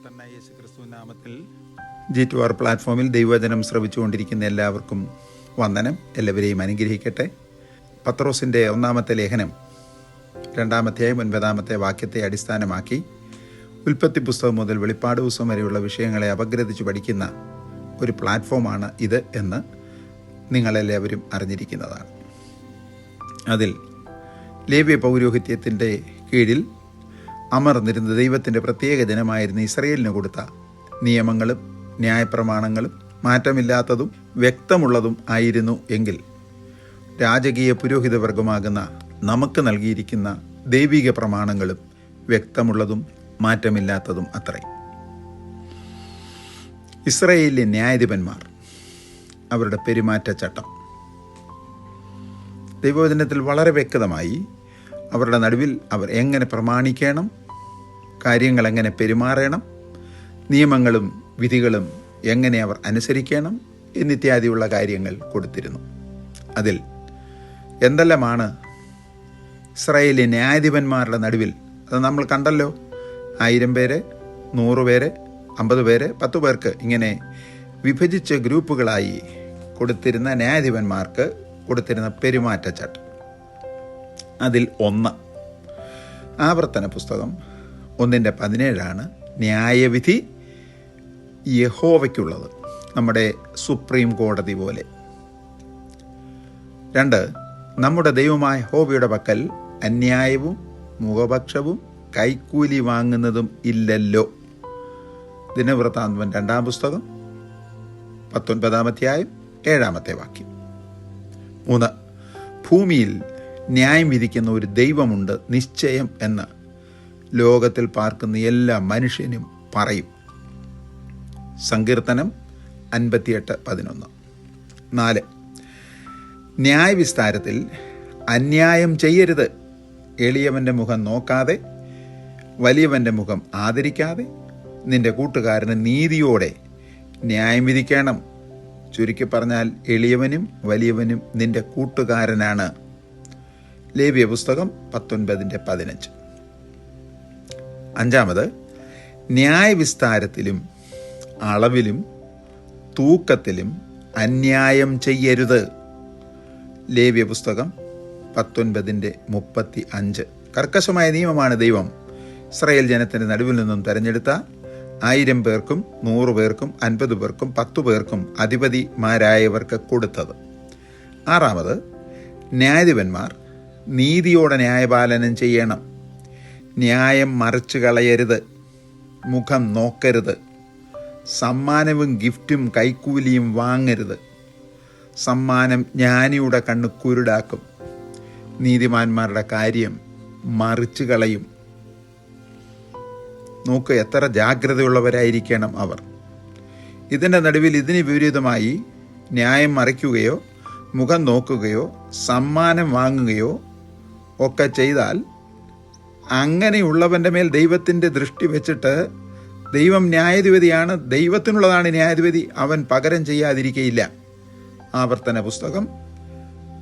കർത്തനായ യേശു ക്രിസ്തു നാമത്തിൽ G2R പ്ലാറ്റ്ഫോമിൽ ദൈവവചനം ശ്രവിച്ചുകൊണ്ടിരിക്കുന്ന എല്ലാവർക്കും വന്ദനം. എല്ലാവരെയും അനുഗ്രഹിക്കട്ടെ. പത്രോസിൻ്റെ ഒന്നാമത്തെ ലേഖനം 2-9 വാക്യത്തെ അടിസ്ഥാനമാക്കി ഉൽപ്പത്തി പുസ്തകം മുതൽ വെളിപ്പാട് പുസ്തകം വരെയുള്ള വിഷയങ്ങളെ അപഗ്രഥിച്ച് പഠിക്കുന്ന ഒരു പ്ലാറ്റ്ഫോമാണ് ഇത് എന്ന് നിങ്ങളെല്ലാവരും അറിഞ്ഞിരിക്കുന്നതാണ്. അതിൽ ലേവ്യ പൗരോഹിത്യത്തിൻ്റെ കീഴിൽ അമർന്നിരുന്ന ദൈവത്തിൻ്റെ പ്രത്യേക ജനമായിരുന്ന ഇസ്രയേലിന് കൊടുത്ത നിയമങ്ങളും ന്യായപ്രമാണങ്ങളും മാറ്റമില്ലാത്തതും വ്യക്തമുള്ളതും ആയിരുന്നു എങ്കിൽ രാജകീയ പുരോഹിതവർഗമാകുന്ന നമുക്ക് നൽകിയിരിക്കുന്ന ദൈവിക പ്രമാണങ്ങളും വ്യക്തമുള്ളതും മാറ്റമില്ലാത്തതും അത്രയും. ഇസ്രയേലിലെ ന്യായാധിപന്മാർ അവരുടെ പെരുമാറ്റച്ചട്ടം ദൈവവചനത്തിൽ വളരെ വ്യക്തമായി അവരുടെ നടുവിൽ അവർ എങ്ങനെ പ്രമാണിക്കണം, കാര്യങ്ങൾ എങ്ങനെ പെരുമാറണം, നിയമങ്ങളും വിധികളും എങ്ങനെ അവർ അനുസരിക്കണം എന്നിത്യാദിയുള്ള കാര്യങ്ങൾ കൊടുത്തിരുന്നു. അതിൽ എന്തെല്ലാമാണ് ഇസ്രായേലിലെ ന്യായാധിപന്മാരുടെ നടുവിൽ അത് നമ്മൾ കണ്ടല്ലോ. 1000 പേര്, 100 പേര്, 50 പേര്, 10 പേർക്ക് ഇങ്ങനെ വിഭജിച്ച ഗ്രൂപ്പുകളായി കൊടുത്തിരുന്ന ന്യായാധിപന്മാർക്ക് കൊടുത്തിരുന്ന പെരുമാറ്റച്ചട്ടം. അതിൽ ഒന്ന് ആവർത്തന പുസ്തകം 1:17 ന്യായവിധി യഹോവയ്ക്കുള്ളത്, നമ്മുടെ സുപ്രീം കോടതി പോലെ. 2 നമ്മുടെ ദൈവമായ യഹോവയുടെ പക്കൽ അന്യായവും മുഖപക്ഷവും കൈക്കൂലി വാങ്ങുന്നതും ഇല്ലല്ലോ. ദിനവൃത്താന്തം 2 പുസ്തകം 19 7 വാക്യം. 3 ഭൂമിയിൽ ന്യായം വിധിക്കുന്ന ഒരു ദൈവമുണ്ട് നിശ്ചയം എന്ന് ലോകത്തിൽ പാർക്കുന്ന എല്ലാ മനുഷ്യനും പറയും. സങ്കീർത്തനം 58:11. 4 ന്യായവിസ്താരത്തിൽ അന്യായം ചെയ്യരുത്. എളിയവൻ്റെ മുഖം നോക്കാതെ, വലിയവൻ്റെ മുഖം ആദരിക്കാതെ നിന്റെ കൂട്ടുകാരന് നീതിയോടെ ന്യായം വിധിക്കണം. ചുരുക്കി പറഞ്ഞാൽ എളിയവനും വലിയവനും നിന്റെ കൂട്ടുകാരനാണ്. ലേവ്യ പുസ്തകം 19:15. 5 ന്യായവിസ്താരത്തിലും അളവിലും തൂക്കത്തിലും അന്യായം ചെയ്യരുത്. ലേവ്യ പുസ്തകം 19:35. കർക്കശമായ നിയമമാണ് ദൈവം ഇസ്രായേൽ ജനത്തിൻ്റെ നടുവിൽ നിന്നും തെരഞ്ഞെടുത്ത 1000 പേർക്കും 100 പേർക്കും 50 പേർക്കും 10 പേർക്കും അധിപതിമാരായവർക്ക് കൊടുത്തത്. 6 ന്യായാധിപന്മാർ നീതിയോടെ ന്യായപാലനം ചെയ്യണം. ന്യായം മറിച്ചു കളയരുത്, മുഖം നോക്കരുത്, സമ്മാനവും ഗിഫ്റ്റും കൈക്കൂലിയും വാങ്ങരുത്. സമ്മാനം ജ്ഞാനിയുടെ കണ്ണ് കുരുടാക്കും, നീതിമാന്മാരുടെ കാര്യം മറിച്ചു കളയും. നോക്ക്, എത്ര ജാഗ്രതയുള്ളവരായിരിക്കണം അവർ. ഇതിൻ്റെ നടുവിൽ ഇതിന് വിപരീതമായി ന്യായം മറിക്കുകയോ മുഖം നോക്കുകയോ സമ്മാനം വാങ്ങുകയോ ഒക്കെ ചെയ്താൽ അങ്ങനെയുള്ളവൻ്റെ മേൽ ദൈവത്തിൻ്റെ ദൃഷ്ടി വെച്ചിട്ട് ദൈവം ന്യായാധിപതിയാണ്, ദൈവത്തിനുള്ളതാണ് ന്യായാധിപതി, അവൻ പകരം ചെയ്യാതിരിക്കയില്ല. ആവർത്തന പുസ്തകം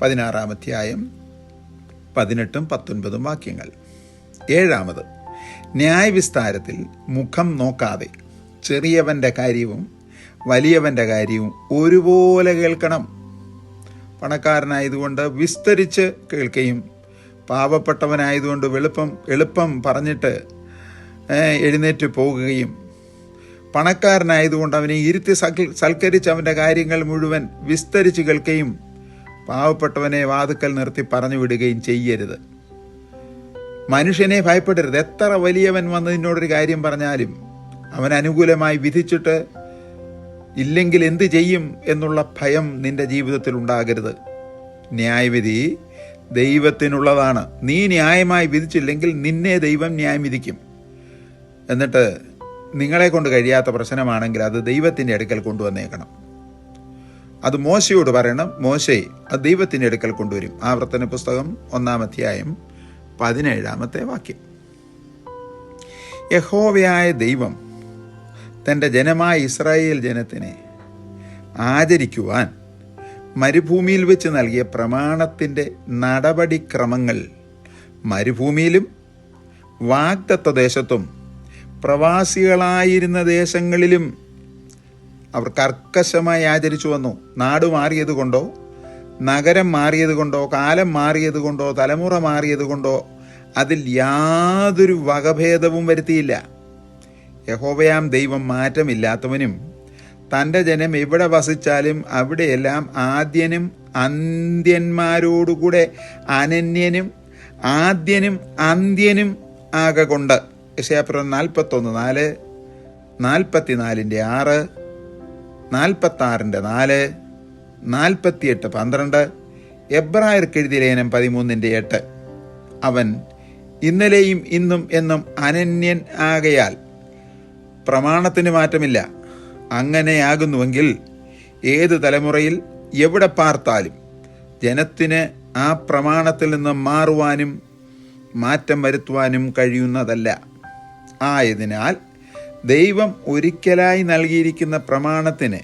16 18-19 വാക്യങ്ങൾ. 7 ന്യായവിസ്താരത്തിൽ മുഖം നോക്കാതെ ചെറിയവൻ്റെ കാര്യവും വലിയവൻ്റെ കാര്യവും ഒരുപോലെ കേൾക്കണം. പണക്കാരനായതുകൊണ്ട് വിസ്തരിച്ച് കേൾക്കുകയും പാവപ്പെട്ടവനായതുകൊണ്ട് എളുപ്പം പറഞ്ഞിട്ട് എഴുന്നേറ്റ് പോകുകയും പണക്കാരനായതുകൊണ്ട് അവനെ ഇരുത്തി സൽക്കരിച്ച് അവൻ്റെ കാര്യങ്ങൾ മുഴുവൻ വിസ്തരിച്ച് കേൾക്കുകയും പാവപ്പെട്ടവനെ വാതുക്കൽ നിർത്തി പറഞ്ഞു വിടുകയും ചെയ്യരുത്. മനുഷ്യനെ ഭയപ്പെടരുത്. എത്ര വലിയവൻ വന്ന് നിന്നോടൊരു കാര്യം പറഞ്ഞാലും അവൻ അനുകൂലമായി വിധിച്ചിട്ട് ഇല്ലെങ്കിൽ എന്ത് ചെയ്യും എന്നുള്ള ഭയം നിന്റെ ജീവിതത്തിൽ ഉണ്ടാകരുത്. ന്യായവിധി ദൈവത്തിനുള്ളതാണ്. നീ ന്യായമായി വിധിച്ചില്ലെങ്കിൽ നിന്നെ ദൈവം ന്യായം വിധിക്കും. എന്നിട്ട് നിങ്ങളെ കൊണ്ട് കഴിയാത്ത പ്രശ്നമാണെങ്കിൽ അത് ദൈവത്തിൻ്റെ അടുക്കൽ കൊണ്ടുവന്നേക്കണം. അത് മോശയോട് പറയണം. മോശെ അത് ദൈവത്തിൻ്റെ അടുക്കൽ കൊണ്ടുവരും. ആവർത്തന പുസ്തകം 1:17 വാക്യം. യഹോവയായ ദൈവം തൻ്റെ ജനമായ ഇസ്രായേൽ ജനത്തിനെ ആചരിക്കുവാൻ മരുഭൂമിയിൽ വെച്ച് നൽകിയ പ്രമാണത്തിൻ്റെ നടപടിക്രമങ്ങൾ മരുഭൂമിയിലും വാഗ്ദത്ത ദേശത്തും പ്രവാസികളായിരുന്ന ദേശങ്ങളിലും അവർ കർക്കശമായി ആചരിച്ചു വന്നു. നാട് മാറിയത് കൊണ്ടോ, നഗരം മാറിയത് കൊണ്ടോ, കാലം മാറിയത് കൊണ്ടോ, തലമുറ മാറിയത് കൊണ്ടോ അതിൽ യാതൊരു വകഭേദവും വരുത്തിയില്ല. യഹോവയാം ദൈവം മാറ്റമില്ലാത്തവനും തൻ്റെ ജനം എവിടെ വസിച്ചാലും അവിടെയെല്ലാം ആദ്യനും അന്ത്യന്മാരോടുകൂടെ അനന്യനും ആദ്യനും അന്ത്യനും ആകൊണ്ട്. യെശയ്യാപ്രവചനം 41:4, 44:6, 46:4, 48:12, എബ്രായർക്ക് എഴുതിയ ലേഖനം 13:8. അവൻ ഇന്നലെയും ഇന്നും എന്നും അനന്യൻ ആകയാൽ പ്രമാണത്തിന് മാറ്റമില്ല. അങ്ങനെയാകുന്നുവെങ്കിൽ ഏത് തലമുറയിൽ എവിടെ പാർത്താലും ജനത്തിന് ആ പ്രമാണത്തിൽ നിന്ന് മാറുവാനും മാറ്റം വരുത്തുവാനും കഴിയുന്നതല്ല. ആയതിനാൽ ദൈവം ഒരിക്കലായി നൽകിയിരിക്കുന്ന പ്രമാണത്തിന്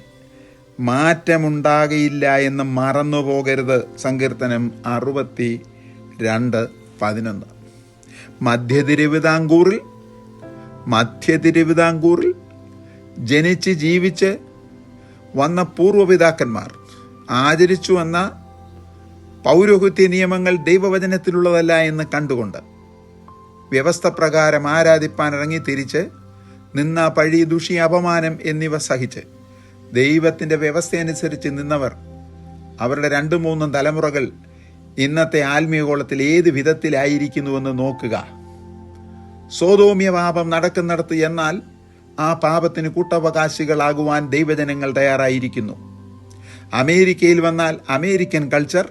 മാറ്റമുണ്ടാകയില്ല എന്ന് മറന്നു പോകരുത്. സങ്കീർത്തനം 62:11. മധ്യ തിരുവിതാംകൂറിൽ ജനിച്ച് ജീവിച്ച് വന്ന പൂർവ്വപിതാക്കന്മാർ ആചരിച്ചു വന്ന പൗരോഹിത്യ നിയമങ്ങൾ ദൈവവചനത്തിലുള്ളതല്ല എന്ന് കണ്ടുകൊണ്ട് വ്യവസ്ഥ പ്രകാരം ആരാധിപ്പാൻ ഇറങ്ങി തിരിച്ച് നിന്ന പഴി, ദുഷി, അപമാനം എന്നിവ സഹിച്ച് ദൈവത്തിൻ്റെ വ്യവസ്ഥയനുസരിച്ച് നിന്നവർ അവരുടെ 2-3 തലമുറകൾ ഇന്നത്തെ ആത്മീയഗോളത്തിൽ ഏത് വിധത്തിലായിരിക്കുന്നുവെന്ന് നോക്കുക. സോദോമ്യ പാപം നടക്കുന്നിടത്ത് എന്നാൽ ആ പാപത്തിന് കൂട്ടവകാശികളാകുവാൻ ദൈവജനങ്ങൾ തയ്യാറായിരിക്കുന്നു. അമേരിക്കയിൽ വന്നാൽ അമേരിക്കൻ കൾച്ചർ,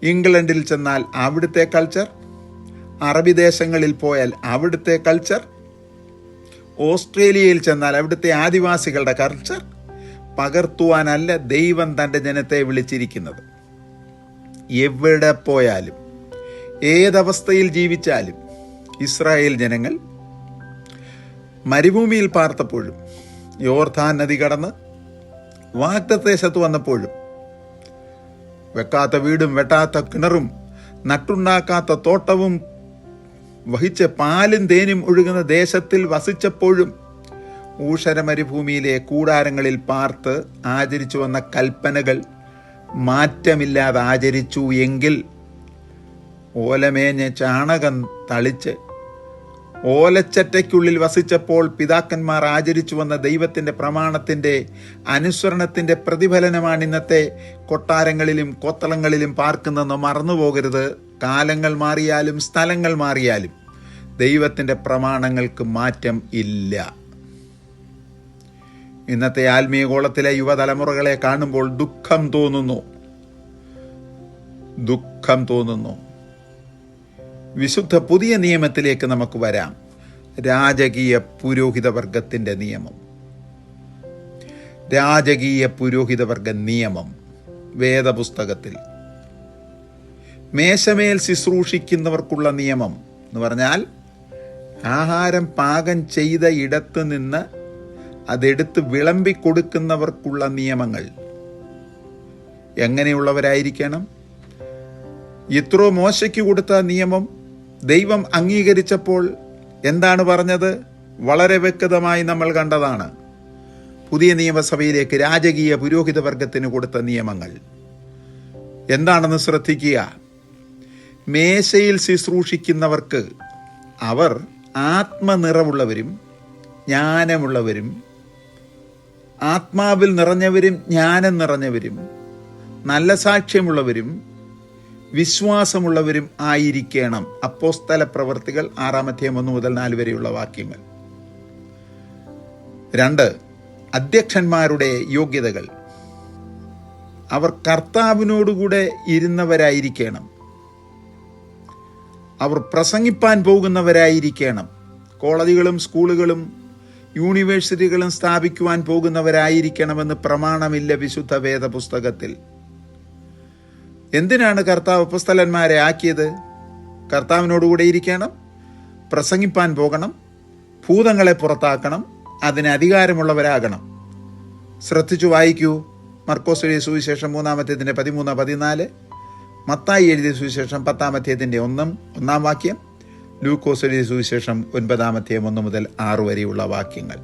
ഇംഗ്ലണ്ടിൽ ചെന്നാൽ അവിടുത്തെ കൾച്ചർ, അറബി ദേശങ്ങളിൽ പോയാൽ അവിടുത്തെ കൾച്ചർ, ഓസ്ട്രേലിയയിൽ ചെന്നാൽ അവിടുത്തെ ആദിവാസികളുടെ കൾച്ചർ പകർത്തുവാനല്ല ദൈവം തൻ്റെ ജനത്തെ വിളിച്ചിരിക്കുന്നത്. എവിടെ പോയാലും ഏതവസ്ഥയിൽ ജീവിച്ചാലും ഇസ്രായേൽ ജനങ്ങൾ മരുഭൂമിയിൽ പാർത്തപ്പോഴും യോർദാൻ നദി കടന്ന് വാഗ്ദത്തദേശത്ത് വന്നപ്പോഴും വെക്കാത്ത വീടും വെട്ടാത്ത കിണറും നട്ടുണ്ടാക്കാത്ത തോട്ടവും വഹിച്ച് പാലും തേനും ഒഴുകുന്ന ദേശത്തിൽ വസിച്ചപ്പോഴും ഊഷര മരുഭൂമിയിലെ കൂടാരങ്ങളിൽ പാർത്ത് ആചരിച്ചു വന്ന കൽപ്പനകൾ മാറ്റമില്ലാതെ ആചരിച്ചു എങ്കിൽ ഓലമേഞ്ഞ് ചാണകം തളിച്ച് ഓലച്ചറ്റയ്ക്കുള്ളിൽ വസിച്ചപ്പോൾ പിതാക്കന്മാർ ആചരിച്ചു വന്ന ദൈവത്തിൻ്റെ പ്രമാണത്തിൻ്റെ അനുസരണത്തിൻ്റെ പ്രതിഫലനമാണ് ഇന്നത്തെ കൊട്ടാരങ്ങളിലും കൊത്തളങ്ങളിലും പാർക്കുന്നതെന്ന് മറന്നുപോകരുത്. കാലങ്ങൾ മാറിയാലും സ്ഥലങ്ങൾ മാറിയാലും ദൈവത്തിൻ്റെ പ്രമാണങ്ങൾക്ക് മാറ്റം ഇല്ല. ഇന്നത്തെ ആത്മീയഗോളത്തിലെ യുവതലമുറകളെ കാണുമ്പോൾ ദുഃഖം തോന്നുന്നു. വിശുദ്ധ പുതിയ നിയമത്തിലേക്ക് നമുക്ക് വരാം. രാജകീയ പുരോഹിതവർഗത്തിൻ്റെ നിയമം. രാജകീയ പുരോഹിതവർഗ നിയമം വേദപുസ്തകത്തിൽ മേശമേൽ ശുശ്രൂഷിക്കുന്നവർക്കുള്ള നിയമം എന്ന് പറഞ്ഞാൽ ആഹാരം പാകം ചെയ്ത ഇടത്ത് നിന്ന് അതെടുത്ത് വിളമ്പിക്കൊടുക്കുന്നവർക്കുള്ള നിയമങ്ങൾ എങ്ങനെയുള്ളവരായിരിക്കണം? യിത്രോ മോശയ്ക്ക് കൊടുത്ത നിയമം ദൈവം അംഗീകരിച്ചപ്പോൾ എന്താണ് പറഞ്ഞത്? വളരെ വ്യക്തമായി നമ്മൾ കണ്ടതാണ്. പുതിയ നിയമസഭയിലേക്ക് രാജകീയ പുരോഹിതവർഗത്തിന് കൊടുത്ത നിയമങ്ങൾ എന്താണെന്ന് ശ്രദ്ധിക്കുക. മേശയിൽ ശുശ്രൂഷിക്കുന്നവർക്ക് അവർ ആത്മനിറവുള്ളവരും ജ്ഞാനമുള്ളവരും ആത്മാവിൽ നിറഞ്ഞവരും ജ്ഞാനം നിറഞ്ഞവരും നല്ല സാക്ഷ്യമുള്ളവരും വിശ്വാസമുള്ളവരും ആയിരിക്കണം. അപ്പോസ്തല പ്രവർത്തികൾ 6:1-4 വരെയുള്ള വാക്യങ്ങൾ. 2, അധ്യക്ഷന്മാരുടെ യോഗ്യതകൾ. അവർ കർത്താവിനോടുകൂടെ ഇരുന്നവരായിരിക്കണം. അവർ പ്രസംഗിപ്പാൻ പോകുന്നവരായിരിക്കണം. കോളേജുകളും സ്കൂളുകളും യൂണിവേഴ്സിറ്റികളും സ്ഥാപിക്കുവാൻ പോകുന്നവരായിരിക്കണമെന്ന് പ്രമാണമില്ല വിശുദ്ധ വേദപുസ്തകത്തിൽ. എന്തിനാണ് കർത്താവ് അപ്പോസ്തലന്മാരെ ആക്കിയത്? കർത്താവിനോടുകൂടെ ഇരിക്കണം, പ്രസംഗിപ്പാൻ പോകണം, ഭൂതങ്ങളെ പുറത്താക്കണം, അതിന് അധികാരമുള്ളവരാകണം. ശ്രദ്ധിച്ചു വായിക്കൂ. മർക്കോസ് എഴുതിയ സുവിശേഷം 3-14, മത്തായി എഴുതിയ സുവിശേഷം 10-1 1 വാക്യം, ലൂക്കോസ് എഴുതിയ സുവിശേഷം 9:1-6 വരെയുള്ള വാക്യങ്ങൾ.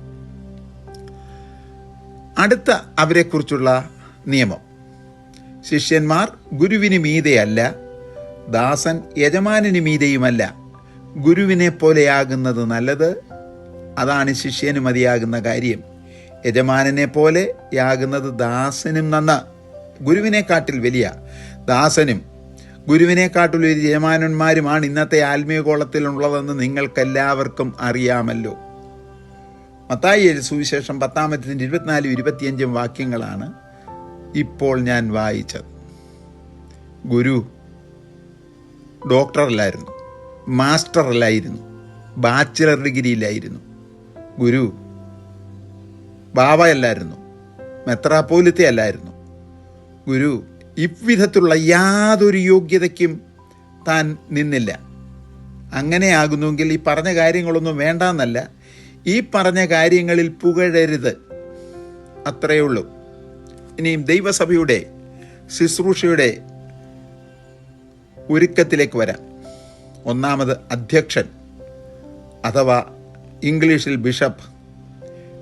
അടുത്ത അവരെക്കുറിച്ചുള്ള നിയമം: ശിഷ്യന്മാർ ഗുരുവിന് മീതെയല്ല, ദാസൻ യജമാനന് മീതെയുമല്ല. ഗുരുവിനെ പോലെയാകുന്നത് നല്ലത്, അതാണ് ശിഷ്യന് മതിയാകുന്ന കാര്യം. യജമാനനെ പോലെയാകുന്നത് ദാസനും നന്ന്. ഗുരുവിനെക്കാട്ടിൽ വലിയ ദാസനും ഗുരുവിനെക്കാട്ടിൽ വലിയ യജമാനന്മാരുമാണ് ഇന്നത്തെ ആത്മീയഗോളത്തിലുള്ളതെന്ന് നിങ്ങൾക്കെല്ലാവർക്കും അറിയാമല്ലോ. മത്തായി എഴുതിയ സുവിശേഷം 10:24-25 വാക്യങ്ങളാണ് ഇപ്പോൾ ഞാൻ വായിച്ചത്. ഗുരു ഡോക്ടറല്ലായിരുന്നു, മാസ്റ്ററല്ലായിരുന്നു, ബാച്ചിലർ ഡിഗ്രിയിലായിരുന്നു. ഗുരു ബാബയല്ലായിരുന്നു, മെത്രാപ്പോലിത്തെ അല്ലായിരുന്നു. ഗുരു ഇவ்விധത്തിലുള്ള യാതൊരു യോഗ്യതയ്ക്കും താൻ നിന്നില്ല. അങ്ങനെയാകുന്നുവെങ്കിൽ ഈ പറഞ്ഞ കാര്യങ്ങളൊന്നും വേണ്ടെന്നല്ല, ഈ പറഞ്ഞ കാര്യങ്ങളിൽ പുകഴരുത്, അത്രയേ ഉള്ളൂ. ഇനിയും ദൈവസഭയുടെ ശുശ്രൂഷയുടെ ഒരുക്കത്തിലേക്ക് വരാം. ഒന്നാമത് അധ്യക്ഷൻ അഥവാ ഇംഗ്ലീഷിൽ ബിഷപ്പ്.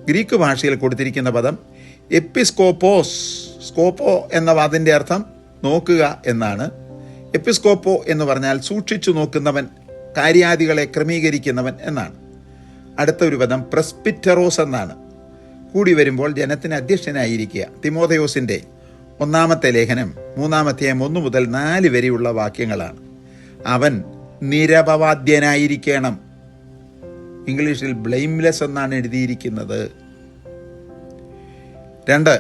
ഗ്രീക്ക് ഭാഷയിൽ കൊടുത്തിരിക്കുന്ന പദം എപ്പിസ്കോപ്പോസ്. സ്കോപ്പോ എന്ന വാദിൻ്റെ അർത്ഥം നോക്കുക എന്നാണ്. എപ്പിസ്കോപ്പോ എന്ന് പറഞ്ഞാൽ സൂക്ഷിച്ചു നോക്കുന്നവൻ, കാര്യാദികളെ ക്രമീകരിക്കുന്നവൻ എന്നാണ്. അടുത്ത ഒരു പദം പ്രസ്പിറ്ററോസ് എന്നാണ്. കൂടി വരുമ്പോൾ ജനത്തിന് അധ്യക്ഷനായിരിക്കുക. തിമോഥെയോസിൻ്റെ 1-ാമത്തെ ലേഖനം 3-1-4 വരെയുള്ള വാക്യങ്ങളാണ്. അവൻ നിരപവാദ്യനായിരിക്കണം. ഇംഗ്ലീഷിൽ ബ്ലെയിംലെസ് എന്നാണ് എഴുതിയിരിക്കുന്നത്. 2,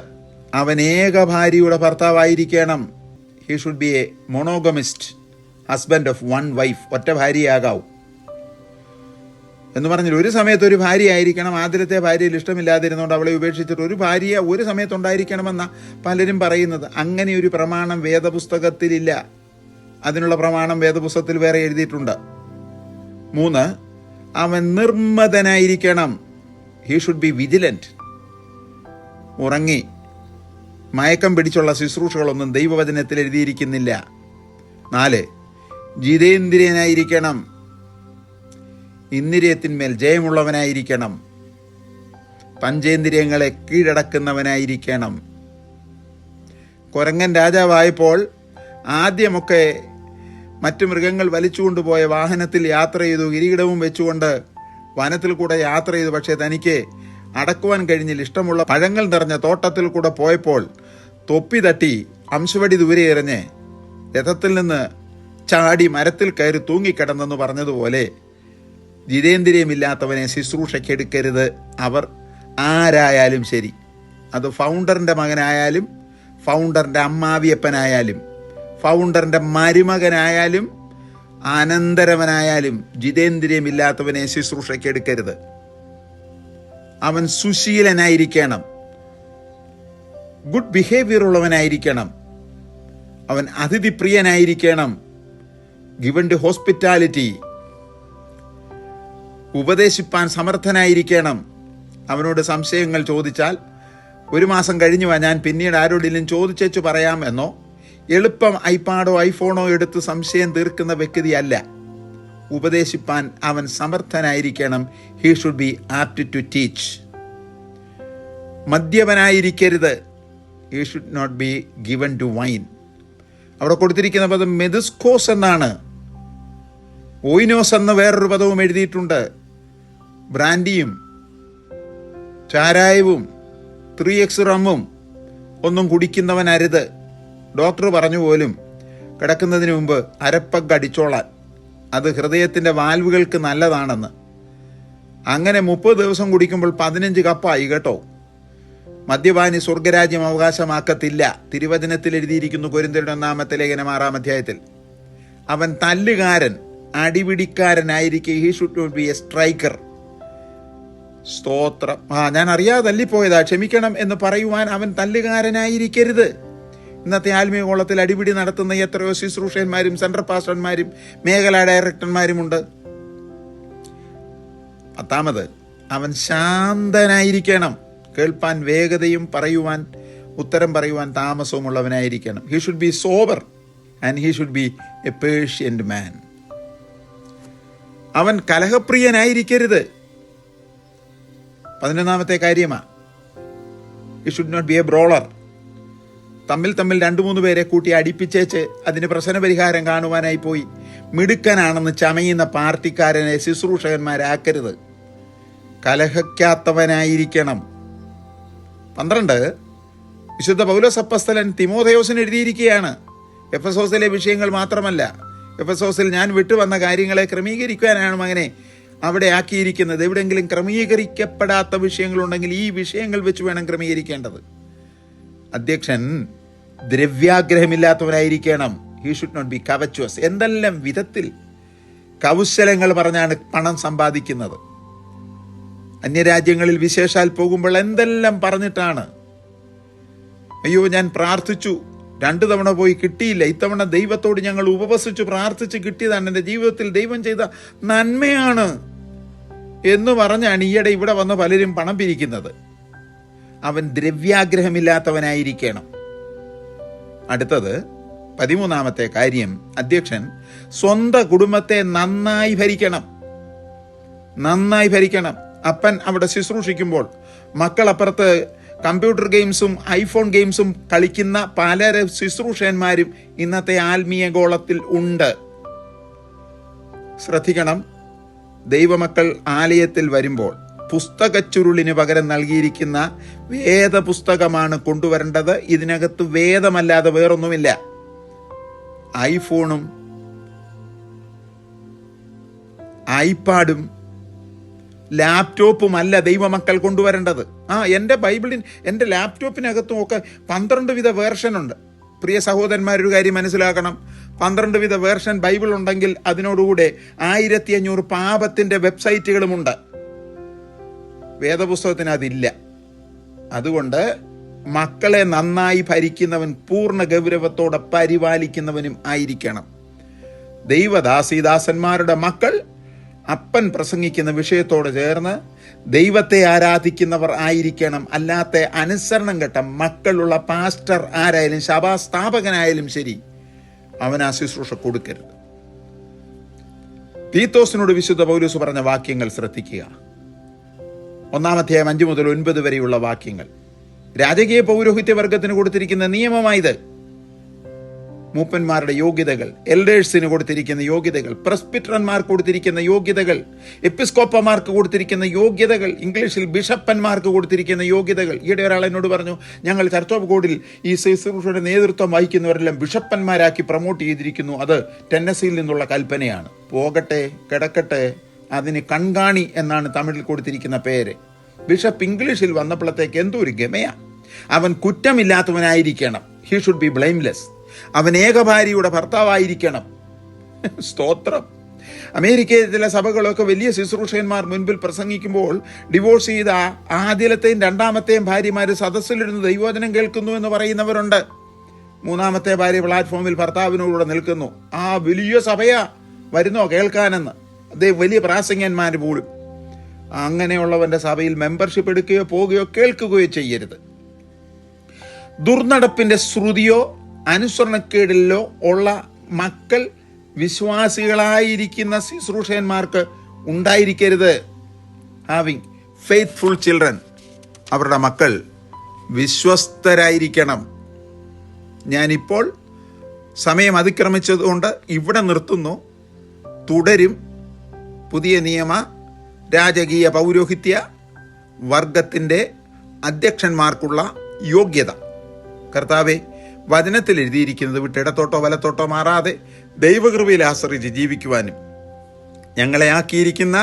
അവൻ ഏക ഭാര്യയുടെ ഭർത്താവായിരിക്കണം. He should be a monogamist, husband of one wife. ഒറ്റ ഭാര്യയാകാവൂ എന്ന് പറഞ്ഞാൽ ഒരു സമയത്ത് ഒരു ഭാര്യ ആയിരിക്കണം. ആദ്യത്തെ ഭാര്യയിൽ ഇഷ്ടമില്ലാതിരുന്നുകൊണ്ട് അവളെ ഉപേക്ഷിച്ചിട്ട് ഒരു ഭാര്യ ഒരു സമയത്തുണ്ടായിരിക്കണമെന്ന പലരും പറയുന്നത്. അങ്ങനെ ഒരു പ്രമാണം വേദപുസ്തകത്തിലില്ല. അതിനുള്ള പ്രമാണം വേദപുസ്തകത്തിൽ വേറെ എഴുതിയിട്ടുണ്ട്. 3, അവൻ നിർമ്മതനായിരിക്കണം. He should be vigilant. ഉറങ്ങി മയക്കം പിടിച്ചുള്ള ശുശ്രൂഷകളൊന്നും ദൈവവചനത്തിൽ എഴുതിയിരിക്കുന്നില്ല. 4, ജിതേന്ദ്രിയനായിരിക്കണം. ഇന്ദ്രിയത്തിന്മേൽ ജയമുള്ളവനായിരിക്കണം. പഞ്ചേന്ദ്രിയങ്ങളെ കീഴടക്കുന്നവനായിരിക്കണം. കുരങ്ങൻ രാജാവായപ്പോൾ ആദ്യമൊക്കെ മറ്റു മൃഗങ്ങൾ വലിച്ചുകൊണ്ടുപോയ വാഹനത്തിൽ യാത്ര ചെയ്തു, കിരീടവും വെച്ചുകൊണ്ട് വനത്തിൽ കൂടെ യാത്ര ചെയ്തു. പക്ഷേ തനിക്ക് അടക്കുവാൻ കഴിഞ്ഞില്ല. ഇഷ്ടമുള്ള പഴങ്ങൾ നിറഞ്ഞ തോട്ടത്തിൽ കൂടെ പോയപ്പോൾ തൊപ്പി തട്ടി അംശവടി ദൂരെ എറിഞ്ഞ് രഥത്തിൽ നിന്ന് ചാടി മരത്തിൽ കയറി തൂങ്ങിക്കിടന്നെന്ന് പറഞ്ഞതുപോലെ ജിതേന്ദ്രിയമില്ലാത്തവനെ ശുശ്രൂഷയ്ക്കെടുക്കരുത്. അവർ ആരായാലും ശരി, അത് ഫൗണ്ടറിൻ്റെ മകനായാലും ഫൗണ്ടറിൻ്റെ അമ്മാവിയപ്പനായാലും ഫൗണ്ടറിൻ്റെ മരുമകനായാലും അനന്തരവനായാലും ജിതേന്ദ്രിയമില്ലാത്തവനെ ശുശ്രൂഷയ്ക്കെടുക്കരുത്. അവൻ സുശീലനായിരിക്കണം, ഗുഡ് ബിഹേവിയർ ഉള്ളവനായിരിക്കണം. അവൻ അതിഥിപ്രിയനായിരിക്കണം, ഗിവൺ ടു ഹോസ്പിറ്റാലിറ്റി. ഉപദേശിപ്പാൻ സമർത്ഥനായിരിക്കണം. അവനോട് സംശയങ്ങൾ ചോദിച്ചാൽ 1 മാസം കഴിഞ്ഞു ഞാൻ പിന്നീട് ആരോടെങ്കിലും ചോദിച്ചു പറയാം എന്നോ എളുപ്പം ഐപാഡോ ഐഫോണോ എടുത്ത് സംശയം തീർക്കുന്ന വ്യക്തിയല്ല. ഉപദേശിപ്പാൻ അവൻ സമർത്ഥനായിരിക്കണം. He should be apt to teach. മദ്യപനായിരിക്കരുത്. He should not be given to wine. അവിടെ കൊടുത്തിരിക്കുന്ന പദം മെതുസ്കോസ് എന്നാണ്. ഓയിനോസ് എന്ന വേറൊരു പദവും എഴുതിയിട്ടുണ്ട്. ബ്രാൻഡിയും ചാരായവും 3X റമ്മും ഒന്നും കുടിക്കുന്നവൻ അരുത്. ഡോക്ടർ പറഞ്ഞു പോലും കിടക്കുന്നതിന് മുമ്പ് അരപ്പഗ് അടിച്ചോളാൻ, അത് ഹൃദയത്തിൻ്റെ വാൽവുകൾക്ക് നല്ലതാണെന്ന്. അങ്ങനെ 30 ദിവസം കുടിക്കുമ്പോൾ 15 കപ്പായി കേട്ടോ. മദ്യപാനി സ്വർഗരാജ്യം അവകാശമാക്കത്തില്ല. തിരുവചനത്തിൽ എഴുതിയിരിക്കുന്നു. കൊരിന്ത്യരുടെ 1-ാമത്തെ ലേഖനം 6-ാം അധ്യായത്തിൽ. അവൻ തല്ലുകാരൻ, അടിപിടിക്കാരനായിരിക്കെ. He should not be a striker. സ്തോത്രം. ഞാൻ അറിയാതെ തല്ലിപ്പോയതാ, ക്ഷമിക്കണം എന്ന് പറയുവാൻ അവൻ തല്ലുകാരനായിരിക്കരുത്. ഇന്നത്തെ ആത്മീയ കോളത്തിൽ അടിപിടി നടത്തുന്ന എത്രയോ ശുശ്രൂഷന്മാരും സെൻട്രൽ പാസ്റ്റർമാരും മേഖലാ ഡയറക്ടർമാരുമുണ്ട്. 10, അവൻ ശാന്തനായിരിക്കണം. കേൾപ്പാൻ വേഗതയും പറയുവാൻ ഉത്തരം പറയുവാൻ താമസവും ഉള്ളവനായിരിക്കണം. He should be sober and he should be a patient man. അവൻ കലഹപ്രിയനായിരിക്കരുത്. 11ാമത്തെ കാര്യമാണ്, you should not be a brawler. തമ്മിൽ 2-3 പേരെ കൂട്ടി അടിപ്പിച്ചേച്ച് അതിന് പ്രശ്നപരിഹാരം കാണുവാനായി പോയി മിടുക്കനാണെന്ന് ചമയുന്ന പാർട്ടിക്കാരനെ ശുശ്രൂഷകന്മാരാക്കരുത്. കലഹിക്കാത്തവനായിരിക്കണം. 12 വിശുദ്ധ പൗലോസ് അപ്പോസ്തലൻ തിമോഥെയോസിന് എഴുതിയിരിക്കുകയാണ്. എഫെസോസിലെ വിഷയങ്ങൾ മാത്രമല്ല, എഫെസോസിൽ ഞാൻ വിട്ടുവന്ന കാര്യങ്ങളെ ക്രമീകരിക്കാനാണ് മകനെ അവിടെ ആക്കിയിരിക്കുന്നത്. എവിടെയെങ്കിലും ക്രമീകരിക്കപ്പെടാത്ത വിഷയങ്ങളുണ്ടെങ്കിൽ ഈ വിഷയങ്ങൾ വെച്ച് വേണം ക്രമീകരിക്കേണ്ടത്. അധ്യക്ഷൻ ദ്രവ്യാഗ്രഹമില്ലാത്തവനായിരിക്കണം. He should not be covetous. എന്തെല്ലാം വിധത്തിൽ കൗശലങ്ങൾ പറഞ്ഞാണ് പണം സമ്പാദിക്കുന്നത്. അന്യരാജ്യങ്ങളിൽ വിശേഷാൽ പോകുമ്പോൾ എന്തെല്ലാം പറഞ്ഞിട്ടാണ്. അയ്യോ, ഞാൻ പ്രാർത്ഥിച്ചു, 2 തവണ പോയി കിട്ടിയില്ല, ഇത്തവണ ദൈവത്തോട് ഞങ്ങൾ ഉപവസിച്ചു പ്രാർത്ഥിച്ച് കിട്ടിയതാണ്, എൻ്റെ ജീവിതത്തിൽ ദൈവം ചെയ്ത നന്മയാണ് എന്ന് പറഞ്ഞാണ് ഈയിടെ ഇവിടെ വന്ന് പലരും പണം പിരിക്കുന്നത്. അവൻ ദ്രവ്യാഗ്രഹമില്ലാത്തവനായിരിക്കണം. അടുത്തത് 13ാമത്തെ കാര്യം, അധ്യക്ഷൻ സ്വന്തം കുടുംബത്തെ നന്നായി ഭരിക്കണം. അപ്പൻ അവിടെ ശുശ്രൂഷിക്കുമ്പോൾ മക്കൾ അപ്പുറത്ത് കമ്പ്യൂട്ടർ ഗെയിംസും ഐഫോൺ ഗെയിംസും കളിക്കുന്ന പല ശുശ്രൂഷകന്മാരും ഇന്നത്തെ ആത്മീയ ഗോളത്തിൽ ഉണ്ട്. ശ്രദ്ധിക്കണം. ദൈവമക്കൾ ആലയത്തിൽ വരുമ്പോൾ പുസ്തകച്ചുരുളിന് പകരം നൽകിയിരിക്കുന്ന വേദപുസ്തകമാണ് കൊണ്ടുവരേണ്ടത്. ഇതിനകത്ത് വേദമല്ലാതെ വേറൊന്നുമില്ല. ഐഫോണും ഐപാഡും ലാപ്ടോപ്പും അല്ല ദൈവമക്കൾ കൊണ്ടുവരേണ്ടത്. എൻ്റെ എൻ്റെ ലാപ്ടോപ്പിനകത്തും ഒക്കെ 12 വിധ വേർഷനുണ്ട്. പ്രിയ സഹോദരന്മാരൊരു കാര്യം മനസ്സിലാക്കണം. 12 വിധ വേർഷൻ ബൈബിൾ ഉണ്ടെങ്കിൽ അതിനോടുകൂടെ 1500 പാപത്തിൻ്റെ വെബ്സൈറ്റുകളുമുണ്ട്. വേദപുസ്തകത്തിന് അതില്ല. അതുകൊണ്ട് മക്കളെ നന്നായി ഭരിക്കുന്നവൻ പൂർണ്ണ ഗൗരവത്തോടെ പരിപാലിക്കുന്നവനും ആയിരിക്കണം. ദൈവദാസീദാസന്മാരുടെ മക്കൾ അപ്പൻ പ്രസംഗിക്കുന്ന വിഷയത്തോട് ചേർന്ന് ദൈവത്തെ ആരാധിക്കുന്നവർ ആയിരിക്കണം. അല്ലാത്ത അനുസരണം കെട്ട മക്കളുള്ള പാസ്റ്റർ ആരായാലും സഭാസ്ഥാപകനായാലും ശരി, അവൻ ആ ശുശ്രൂഷ കൊടുക്കരുത്. തീത്തോസിനോട് വിശുദ്ധ പൗലോസ് പറഞ്ഞ വാക്യങ്ങൾ ശ്രദ്ധിക്കുക. 1-ാം അധ്യായം 5 മുതൽ 9 വരെയുള്ള വാക്യങ്ങൾ. രാജകീയ പൗരോഹിത്യ വർഗത്തിന് കൊടുത്തിരിക്കുന്ന നിയമമായത്. മൂപ്പന്മാരുടെ യോഗ്യതകൾ, എൽഡേഴ്സിന് കൊടുത്തിരിക്കുന്ന യോഗ്യതകൾ, പ്രസ്പിറ്ററന്മാർക്ക് കൊടുത്തിരിക്കുന്ന യോഗ്യതകൾ, എപ്പിസ്കോപ്പമാർക്ക് കൊടുത്തിരിക്കുന്ന യോഗ്യതകൾ, ഇംഗ്ലീഷിൽ ബിഷപ്പന്മാർക്ക് കൊടുത്തിരിക്കുന്ന യോഗ്യതകൾ. ഈയിടെ ഒരാൾ എന്നോട് പറഞ്ഞു, ഞങ്ങൾ ചർച്ച് ഓഫ് ഗോഡിൽ ഈ ശുശ്രൂഷയുടെ നേതൃത്വം വഹിക്കുന്നവരെല്ലാം ബിഷപ്പന്മാരാക്കി പ്രൊമോട്ട് ചെയ്തിരിക്കുന്നു. അത് ടെന്നസിയിൽ നിന്നുള്ള കൽപ്പനയാണ്. പോകട്ടെ, കിടക്കട്ടെ, അതിന് കൺകാണി എന്നാണ് തമിഴിൽ കൊടുത്തിരിക്കുന്ന പേര്. ബിഷപ്പ് ഇംഗ്ലീഷിൽ വന്നപ്പോഴത്തേക്ക് എന്തോ ഒരു ഗമയാ. അവൻ കുറ്റമില്ലാത്തവനായിരിക്കണം. He should be blameless. അവൻ ഏകഭാര്യയുടെ ഭർത്താവായിരിക്കണം. സ്തോത്രം. അമേരിക്കയിലെ സഭകളൊക്കെ വലിയ ശുശ്രൂഷകന്മാർ മുൻപിൽ പ്രസംഗിക്കുമ്പോൾ ഡിവോഴ്സ് ചെയ്ത ആദ്യത്തെയും 2ാമത്തെയും ഭാര്യമാർ സദസ്സിലിരുന്ന് ദൈവവചനം കേൾക്കുന്നു എന്ന് പറയുന്നവരുണ്ട്. 3ാമത്തെ ഭാര്യ പ്ലാറ്റ്ഫോമിൽ ഭർത്താവിനോടുകൂടെ നിൽക്കുന്നു. വലിയ സഭയാ വരുന്നോ കേൾക്കാനെന്ന്. അതേ വലിയ പ്രാസംഗന്മാർ പോലും. അങ്ങനെയുള്ളവന്റെ സഭയിൽ മെമ്പർഷിപ്പ് എടുക്കുകയോ പോകുകയോ കേൾക്കുകയോ ചെയ്യരുത്. ദുർനടപ്പിന്റെ ശ്രുതിയോ അനുസരണക്കേടിലോ ഉള്ള മക്കൾ വിശ്വാസികളായിരിക്കുന്ന ശുശ്രൂഷകന്മാർക്ക് ഉണ്ടായിരിക്കരുത്. Having faithful children. അവരുടെ മക്കൾ വിശ്വസ്തരായിരിക്കണം. ഞാനിപ്പോൾ സമയം അതിക്രമിച്ചതുകൊണ്ട് ഇവിടെ നിർത്തുന്നു. തുടരും. പുതിയ നിയമ രാജകീയ പൗരോഹിത്യ വർഗത്തിൻ്റെ അധ്യക്ഷന്മാർക്കുള്ള യോഗ്യത. കർത്താവെ, വചനത്തിൽ എഴുതിയിരിക്കുന്നത് വിട്ട് ഇടത്തോട്ടോ വലത്തോട്ടോ മാറാതെ ദൈവകൃപയിൽ ആശ്രയിച്ച് ജീവിക്കുവാനും ഞങ്ങളെ ആക്കിയിരിക്കുന്ന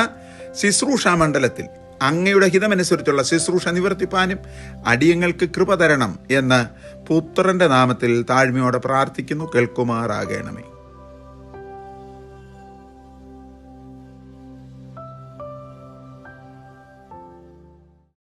ശുശ്രൂഷാ മണ്ഡലത്തിൽ അങ്ങയുടെ ഹിതമനുസരിച്ചുള്ള ശുശ്രൂഷ നിവർത്തിപ്പാനും അടിയങ്ങൾക്ക് കൃപ തരണം എന്ന് പുത്രന്റെ നാമത്തിൽ താഴ്മയോടെ പ്രാർത്ഥിക്കുന്നു. കേൾക്കുമാറാകണമേ.